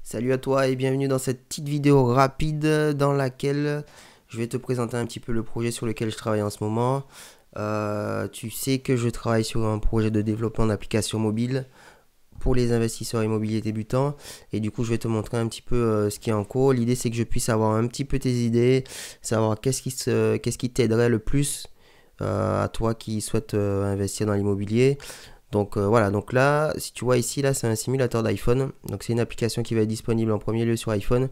Salut à toi et bienvenue dans cette petite vidéo rapide dans laquelle je vais te présenter un petit peu le projet sur lequel je travaille en ce moment. Tu sais que je travaille sur un projet de développement d'applications mobiles pour les investisseurs immobiliers débutants et du coup je vais te montrer un petit peu ce qui est en cours. L'idée c'est que je puisse avoir un petit peu tes idées, savoir qu'est-ce qui t'aiderait le plus à toi qui souhaites investir dans l'immobilier. Donc voilà, donc là, si tu vois ici, là c'est un simulateur d'iPhone. Donc c'est une application qui va être disponible en premier lieu sur iPhone.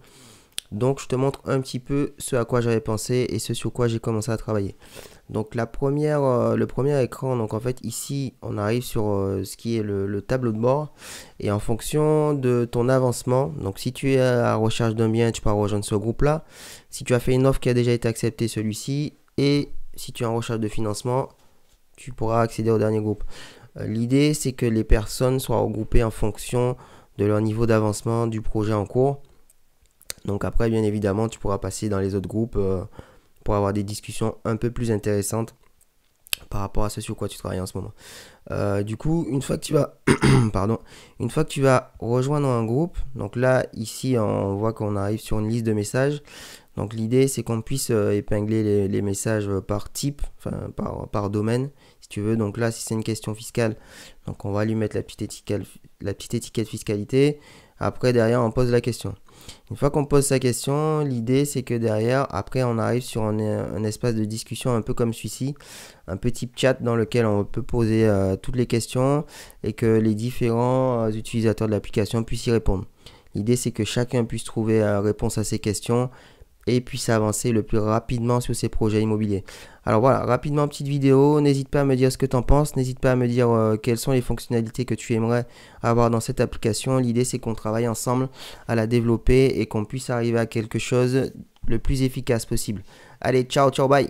Donc je te montre un petit peu ce à quoi j'avais pensé et ce sur quoi j'ai commencé à travailler. Donc le premier écran, donc en fait ici on arrive sur ce qui est le tableau de bord. Et en fonction de ton avancement, donc si tu es à la recherche d'un bien, tu peux rejoindre ce groupe-là. Si tu as fait une offre qui a déjà été acceptée, celui-ci. Et si tu es en recherche de financement, tu pourras accéder au dernier groupe. L'idée, c'est que les personnes soient regroupées en fonction de leur niveau d'avancement du projet en cours. Donc après, bien évidemment, tu pourras passer dans les autres groupes pour avoir des discussions un peu plus intéressantes par rapport à ce sur quoi tu travailles en ce moment. Du coup, une fois que tu vas, pardon, une fois que tu vas rejoindre un groupe, donc là, ici, on voit qu'on arrive sur une liste de messages. Donc l'idée, c'est qu'on puisse épingler les messages par type, enfin par domaine, si tu veux. Donc là, si c'est une question fiscale, donc on va lui mettre la petite étiquette fiscalité. Après, derrière, on pose la question. Une fois qu'on pose sa question, l'idée, c'est que derrière, après, on arrive sur un espace de discussion un peu comme celui-ci, un petit chat dans lequel on peut poser toutes les questions et que les différents utilisateurs de l'application puissent y répondre. L'idée, c'est que chacun puisse trouver réponse à ces questions et puisse avancer le plus rapidement sur ses projets immobiliers. Alors voilà, rapidement, petite vidéo, n'hésite pas à me dire ce que tu en penses, n'hésite pas à me dire quelles sont les fonctionnalités que tu aimerais avoir dans cette application. L'idée c'est qu'on travaille ensemble à la développer et qu'on puisse arriver à quelque chose le plus efficace possible. Allez, ciao, ciao, bye.